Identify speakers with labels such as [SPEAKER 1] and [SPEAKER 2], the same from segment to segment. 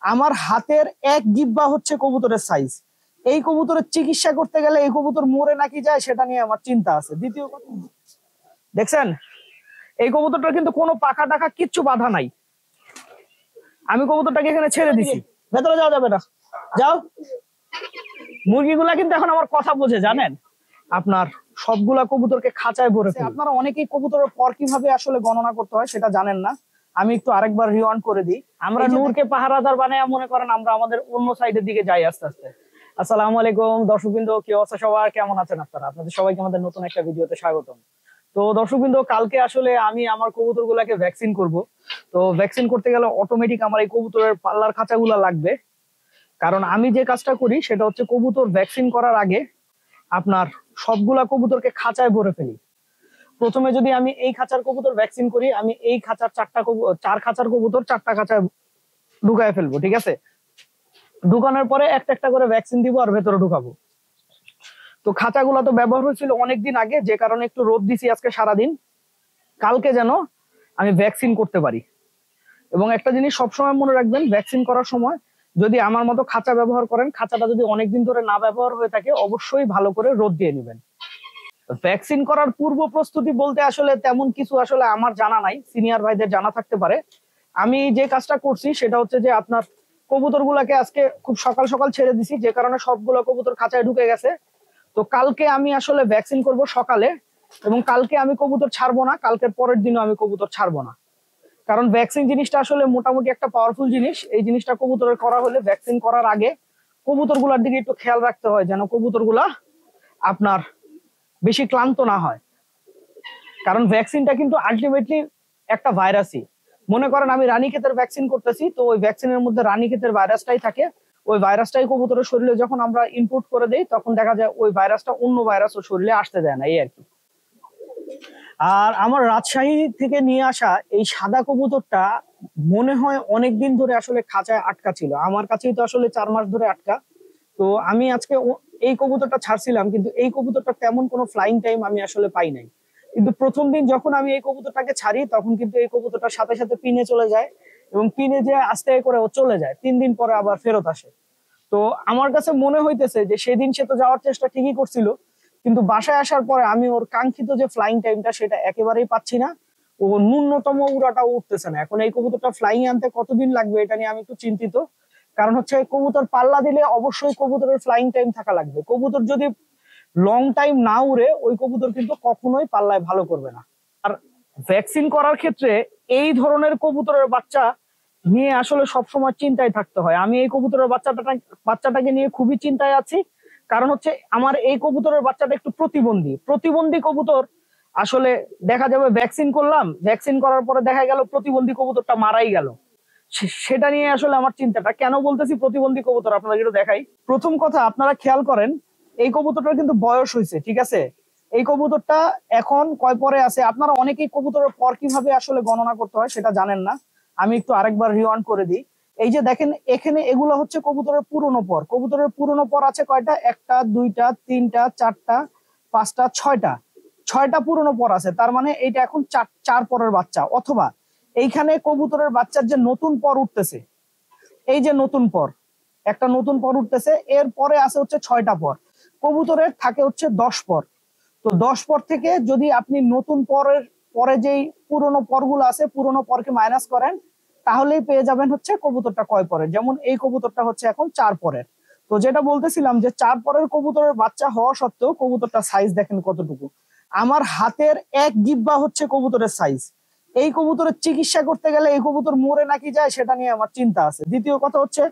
[SPEAKER 1] আমার হাতের এক জিব্বা হচ্ছে কবুতরের সাইজ। এই কবুতরের চিকিৎসা করতে গেলে এই কবুতর মরে নাকি যায় সেটা নিয়ে আমার চিন্তা আছে। দ্বিতীয় কথা, দেখছেন এই কবুতরটা কিন্তু কোনো পাখা টাকা কিচ্ছু বাধা নাই। আমি কবুতরটাকে এখানে ছেড়ে দিছি, ভেতরে যাওয়া যাবে না, যাও। মুরগিগুলা কিন্তু এখন আমার কথা বোঝে, জানেন। আপনার সবগুলা কবুতরকে খাঁচায় ভরে ফেলে। আপনারা অনেকেই কবুতরের পর কিভাবে আসলে গণনা করতে হয় সেটা জানেন না। আমি একটু আরেকবার রিওয়াইন্ড করে দিই। আমরা নূরকে পাহারাদার বানায় মনে করেন আমরা আমাদের অন্য সাইডের দিকে যাই আস্তে আস্তে। আসসালামু আলাইকুম দর্শকবৃন্দ, কি অবস্থা সবার, কেমন আছেন আপনারা? আপনাদের সবাইকে আমাদের নতুন একটা ভিডিওতে স্বাগতম। তো দর্শকবৃন্দ, কালকে আসলে আমি আমার কবুতর গুলাকে ভ্যাকসিন করব। তো ভ্যাকসিন করতে গেলে অটোমেটিক আমার এই কবুতরের পাল্লার খাঁচাগুলা লাগবে। কারণ আমি যে কাজটা করি সেটা হচ্ছে কবুতর ভ্যাকসিন করার আগে আপনার সবগুলা কবুতরকে খাঁচায় ভরে ফেলি। প্রথমে যদি আমি এই খাঁচার কবুতর ভ্যাকসিন করি, আমি এই খাঁচার চার খাঁচার কবুতর চারটা খাঁচায় ঢুকায় ফেলবো, ঠিক আছে। ঢুকানোর পরে একটা একটা করে ভ্যাকসিন দিব আর ভেতরে ঢুকাবো। তো খাঁচাগুলো তো ব্যবহার হয়েছিল অনেকদিন আগে, যে কারণে একটু রোদ দিছি আজকে সারাদিন, কালকে যেন আমি ভ্যাকসিন করতে পারি। এবং একটা জিনিস সবসময় মনে রাখবেন, ভ্যাকসিন করার সময় যদি আমার মতো খাঁচা ব্যবহার করেন, খাঁচাটা যদি অনেকদিন ধরে না ব্যবহার হয়ে থাকে, অবশ্যই ভালো করে রোদ দিয়ে নেবেন। ভ্যাকসিন করার পূর্ব প্রস্তুতি বলতে আসলে তেমন কিছু আসলে আমার জানা নাই, সিনিয়র ভাইদের জানা থাকতে পারে। আমি যে কাজটা করছি সেটা হচ্ছে যে আপনার কবুতর গুলাকে আজকে খুব সকাল সকাল ছেড়ে দিছি, যে কারণে সবগুলো কবুতর খাঁচায় ঢুকে গেছে। তো কালকে আমি আসলে ভ্যাকসিন করব সকালে, এবং কালকে আমি কবুতর ছাড়বো না, কালকের পরের দিনও আমি কবুতর ছাড়বো না। কারণ ভ্যাকসিন জিনিসটা আসলে মোটামুটি একটা পাওয়ারফুল জিনিস। এই জিনিসটা কবুতরের করা হলে ভ্যাকসিন করার আগে কবুতর গুলার দিকে একটু খেয়াল রাখতে হয়, যেন কবুতর গুলা আপনার বেশি ক্লান্ত না হয়। কারণ ভ্যাকসিনটা কিন্তু আলটিমেটলি একটা ভাইরাসই। মনে করেন আমি রানীক্ষেতের ভ্যাকসিন করতেছি, তো ওই ভ্যাকসিনের মধ্যে রানীক্ষেতের ভাইরাসটাই থাকে। ওই ভাইরাসটাই কবুতরের শরীরে যখন আমরা ইনপুট করে দেই, তখন দেখা যায় ওই ভাইরাসটা অন্য ভাইরাস ওর শরীরে আসতে দেয় না, এই আর কি। আর আমার রাজশাহী থেকে নিয়ে আসা এই সাদা কবুতরটা মনে হয় অনেকদিন ধরে আসলে খাঁচায় আটকা ছিল। আমার কাছেই তো আসলে 4 মাস ধরে আটকা। তো আমি আজকে এই কবুতরটা ছাড়ছিলাম, কিন্তু এই কবুতরটা তেমন কোনো ফ্লাইং টাইম আমি আসলে পাই নাই। কিন্তু প্রথম দিন যখন আমি এই কবুতরটাকে ছাড়ি, তখন কিন্তু এই কবুতরটার সাথে সাথে পিনে চলে যায়, এবং পিনে যে আস্তে করে ও চলে যায়, 3 দিন পরে আবার ফেরত আসে। তো আমার কাছে মনে হইতেছে যে সেদিন সে তো যাওয়ার চেষ্টা ঠিকই করছিল, কিন্তু বাসায় আসার পরে আমি ওর কাঙ্ক্ষিত যে ফ্লাইং টাইমটা সেটা একেবারেই পাচ্ছি না। ও ন্যূনতম উড়াটাও উঠতেছে না। এখন এই কবুতরটা ফ্লাইং আনতে কতদিন লাগবে এটা নিয়ে আমি একটু চিন্তিত। কারণ হচ্ছে কবুতর পাল্লা দিলে অবশ্যই কবুতরের ফ্লাইং টাইম থাকা লাগবে। কবুতর যদি লং টাইম না উড়ে, ওই কবুতর কিন্তু কখনোই পাল্লায় ভালো করবে না। আর ভ্যাকসিন করার ক্ষেত্রে এই ধরনের কবুতরের বাচ্চা নিয়ে আসলে সবসময় চিন্তায় থাকতে হয়। আমি এই কবুতরের বাচ্চাটাকে নিয়ে খুবই চিন্তায় আছি। কারণ হচ্ছে আমার এই কবুতরের বাচ্চাটা একটু প্রতিবন্ধী কবুতর। আসলে দেখা যাবে ভ্যাকসিন করলাম, ভ্যাকসিন করার পরে দেখা গেল প্রতিবন্ধী কবুতরটা মারাই গেল। সেটা নিয়ে আসলে আমার চিন্তাটা। কেন বলতেছি প্রতিবন্ধী কবুতর, আপনাদের একটু দেখাই। প্রথম কথা, আপনারা খেয়াল করেন এই কবুতরটার কিন্তু বয়স হয়েছে, ঠিক আছে। এই কবুতরটা এখন কয় পরে আছে। আপনারা অনেকেই কবুতরের পর কিভাবে আসলে গণনা করতে হয় সেটা জানেন না। আমি একটু আরেকবার রিওয়াইন্ড করে দিই। এই যে দেখেন এখানে এগুলো হচ্ছে কবুতরের পুরনো পর। কবুতরের পুরনো পর আছে কয়টা? 1টা 2টা 3টা 4টা 5টা 6টা পুরনো পর আছে। তার মানে এইটা এখন চার পরের বাচ্চা। অথবা এইখানে কবুতরের বাচ্চার যে নতুন পর উঠতেছে, এই যে নতুন পর, একটা নতুন পর উঠতেছে, এর পরে আছে হচ্ছে 6টা পর। কবুতরের থাকে হচ্ছে 10 পর। তো 10 পর থেকে যদি আপনি নতুন পরে যেই পুরনো পরগুলো আছে, পুরনো পরকে মাইনাস করেন, তাহলেই পেয়ে যাবেন হচ্ছে কবুতরটা কয় পরের। যেমন এই কবুতরটা হচ্ছে এখন 4 পরের। তো যেটা বলতেছিলাম যে 4 পরের কবুতরের বাচ্চা হওয়া সত্ত্বেও কবুতরটা সাইজ দেখেন কতটুকু। আমার হাতের এক জিব্বা হচ্ছে কবুতরের সাইজ। এই কবুতরের চিকিৎসা করতে গেলে এই কবুতর মরে নাকি যায় সেটা নিয়ে আমার চিন্তা আছে। দ্বিতীয় কথা হচ্ছে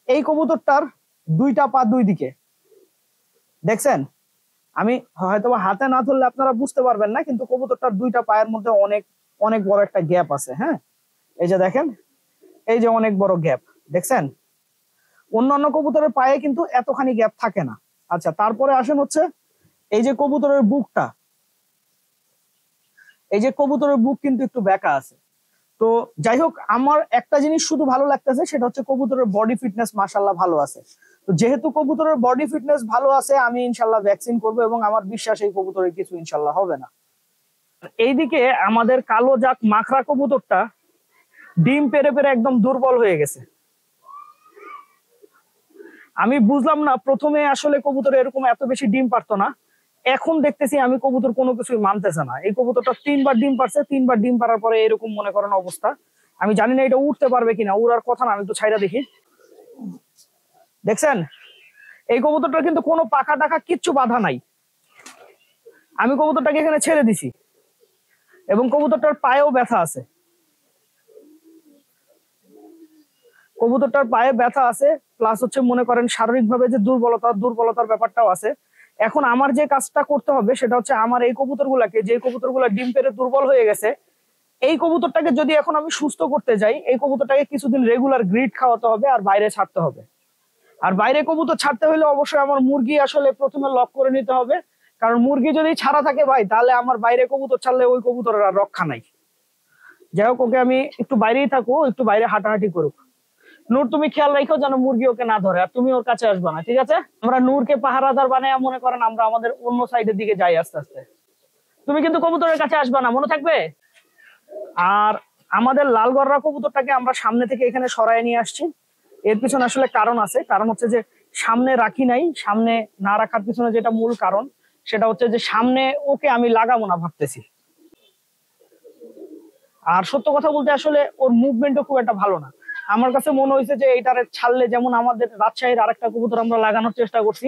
[SPEAKER 1] এই কবুতরটার 2টা পা 2 দিকে, দেখছেন। আমি হয়তো হাতে না ধরলে আপনারা বুঝতে পারবেন না, কিন্তু কবুতরটার 2টা পায়ের মধ্যে অনেক অনেক বড় একটা গ্যাপ আছে। হ্যাঁ, এই যে দেখেন, এই যে অনেক বড় গ্যাপ, দেখছেন। অন্যান্য কবুতরের পায়ে কিন্তু এতখানি গ্যাপ থাকে না। আচ্ছা, তারপরে আসেন হচ্ছে এই যে কবুতরের বুকটা, এই যে কবুতরের বুক কিন্তু একটু বেঁকা আছে। তো যাই হোক, আমার একটা জিনিস শুধু ভালো লাগতেছে, সেটা হচ্ছে কবুতরের বডি ফিটনেস মাশাআল্লাহ ভালো আছে। তো যেহেতু কবুতরের বডি ফিটনেস ভালো আছে, আমি ইনশাল্লাহ ভ্যাকসিন করব, এবং আমার বিশ্বাস এই কবুতরের কিছু ইনশাল্লাহ হবে না। এইদিকে আমাদের কালো জাক মাখরা কবুতরটা ডিম পেরে পেরে একদম দুর্বল হয়ে গেছে। আমি বুঝলাম না প্রথমে আসলে কবুতর এরকম এত বেশি ডিম পারতো না, এখন দেখতেছি আমি কবুতর কোনো কিছুই মানতেছে না। এই কবুতরটা 3বার ডিম পারছে, 3বার ডিম পারার পরে এরকম মনে করেন অবস্থা। আমি জানি না এটা উঠতে পারবে কিনা, উড়ার কথা না, আমি একটু ছাইরা দেখি। দেখছেন এই কবুতরটা কিন্তু কোনো পাখা টাকা কিচ্ছু বাধা নাই। আমি কবুতরটাকে এখানে ছেড়ে দিছি এবং কবুতরটার পায়েও ব্যথা আছে, কবুতরটার পায়ে ব্যথা আছে, প্লাস হচ্ছে মনে করেন শারীরিকভাবে যে দুর্বলতার ব্যাপারটাও আছে। এখন আমার যে কাজটা করতে হবে সেটা হচ্ছে আমার এই কবুতরগুলাকে, যে কবুতরগুলা ডিম পেড়ে দুর্বল হয়ে গেছে, এই কবুতরটাকে যদি এখন আমি সুস্থ করতে যাই, এই কবুতরটাকে কিছুদিন রেগুলার গ্রিড খাওয়াতে হবে আর বাইরে ছাড়তে হবে। আর বাইরে কবুতর ছাড়তে হলে অবশ্যই আমার মুরগি আসলে প্রথমে লক করে নিতে হবে, কারণ মুরগি যদি ছাড়া থাকে ভাই, তাহলে আমার বাইরে কবুতর ছাড়লে ওই কবুতরের আর রক্ষা নাই। যাই হোক, ওকে আমি একটু বাইরেই থাকবো, একটু বাইরে হাঁটাহাঁটি করুক। নূর তুমি খেয়াল রাখো যেন মুরগি ওকে না ধরে, আর তুমি ওর কাছে আসবে না, ঠিক আছে? আমরা নূরকে পাহারাদার বানায় মনে করেন আমরা আমাদের অন্য সাইডের দিকে যাই আস্তে আস্তে। তুমি কিন্তু কবুতরের কাছে আসবে না, মনে থাকবে। আর আমাদের লাল গররা কবুতরটাকে আমরা সামনে থেকে এখানে সরায় নিয়ে আসছি। এর পিছনে আসলে কারণ আছে, কারণ হচ্ছে যে সামনে রাখি নাই, সামনে না রাখার পিছনে যেটা মূল কারণ সেটা হচ্ছে যে সামনে ওকে আমি লাগাবো না ভাবতেছি। আর সত্য কথা বলতে আসলে ওর মুভমেন্টও খুব একটা ভালো না। আমার কাছে মনে হয়েছে যে এইটারে ছাড়লে, যেমন আমাদের রাজশাহীর আরেকটা কবুতর আমরা লাগানোর চেষ্টা করছি,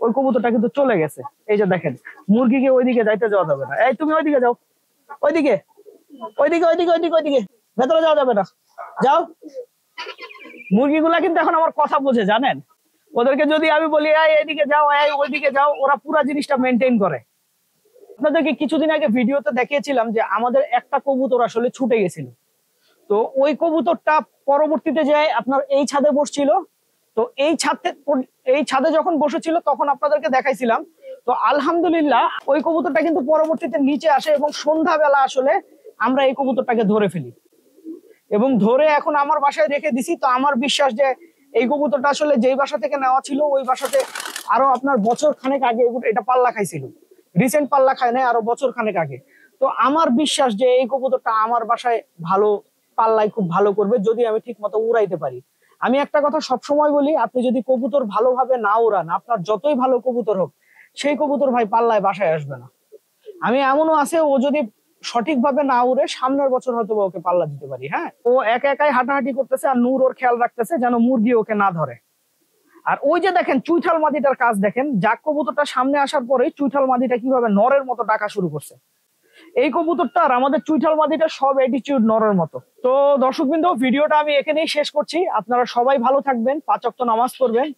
[SPEAKER 1] ওই কবুতরটা কিন্তু চলে গেছে। এই যে দেখেন, মুরগিকে ওইদিকে যাইতে যাওয়া যাবে না। এই তুমি ওইদিকে যাও, ওইদিকে ওইদিকে ওইদিকে ওইদিকে ওইদিকে, ভেতরে যাওয়া যাবে না, যাও। মুরগিগুলা কিন্তু এখন আমার কথা বোঝে, জানেন? ওদেরকে যদি আমি বলি এইদিকে যাও, ওইদিকে যাও, ওরা পুরা জিনিসটা মেনটেন করে। আপনাদেরকে কিছুদিন আগে ভিডিওতে দেখিয়েছিলাম যে আমাদের একটা কবুতর আসলে ছুটে গেছিল। তো ওই কবুতরটা পরবর্তীতে যায় আপনার এই ছাদে বসছিল। তো এই ছাদে যখন বসেছিল তখন আপনাদেরকে দেখাইছিলাম। তো আলহামদুলিল্লাহ ওই কবুতরটা কিন্তু পরবর্তীতে নিচে আসে এবং সন্ধ্যাবেলা আসলে আমরা এই কবুতরটাকে ধরে ফেলি এবং ধরে এখন আমার বাসায় রেখে দিছি। তো আমার বিশ্বাস যে এই কবুতরটা আসলে যেই বাসা থেকে নেওয়া ছিল ওই বাসাতে আরো আপনার বছর খানেক আগে এটা পাল্লা খাইছিল, রিসেন্ট পাল্লা খায় নাই, আরো বছর খানেক আগে। তো আমার বিশ্বাস যে এই কবুতরটা আমার বাসায় ভালো পাল্লায় খুব ভালো করবে যদি আমি ঠিক মতো উড়াইতে পারি। আমি একটা কথা সবসময় বলি, আপনি যদি কবুতর ভালোভাবে না উড়ান, আপনার যতই ভালো কবুতর হোক, সেই কবুতর ভাই পাল্লায় বাসায় আসবে না। আমি এমনও আছে, ও যদি সঠিকভাবে না উড়ে সামনের বছর হয়তো ওকে পাল্লা দিতে পারি। হ্যাঁ, ও একা একাই হাঁটাহাঁটি করতেছে আর নূর ওর খেয়াল রাখতেছে যেন মুরগি ওকে না ধরে। আর ওই যে দেখেন চুইঠাল মাদিটার কাজ দেখেন, জাক কবুতরটা সামনে আসার পরে চুইঠাল মাদিটা কিভাবে নরের মতো ডাকা শুরু করছে। এই কবুতরটা আর আমাদের চুইঠাল মাদিটা সব অ্যাটিটিউড নরের মতো। তো দর্শকবৃন্দ, ভিডিওটা আমি এখানেই শেষ করছি। আপনারা সবাই ভালো থাকবেন, 5 ওয়াক্ত নামাজ পড়বেন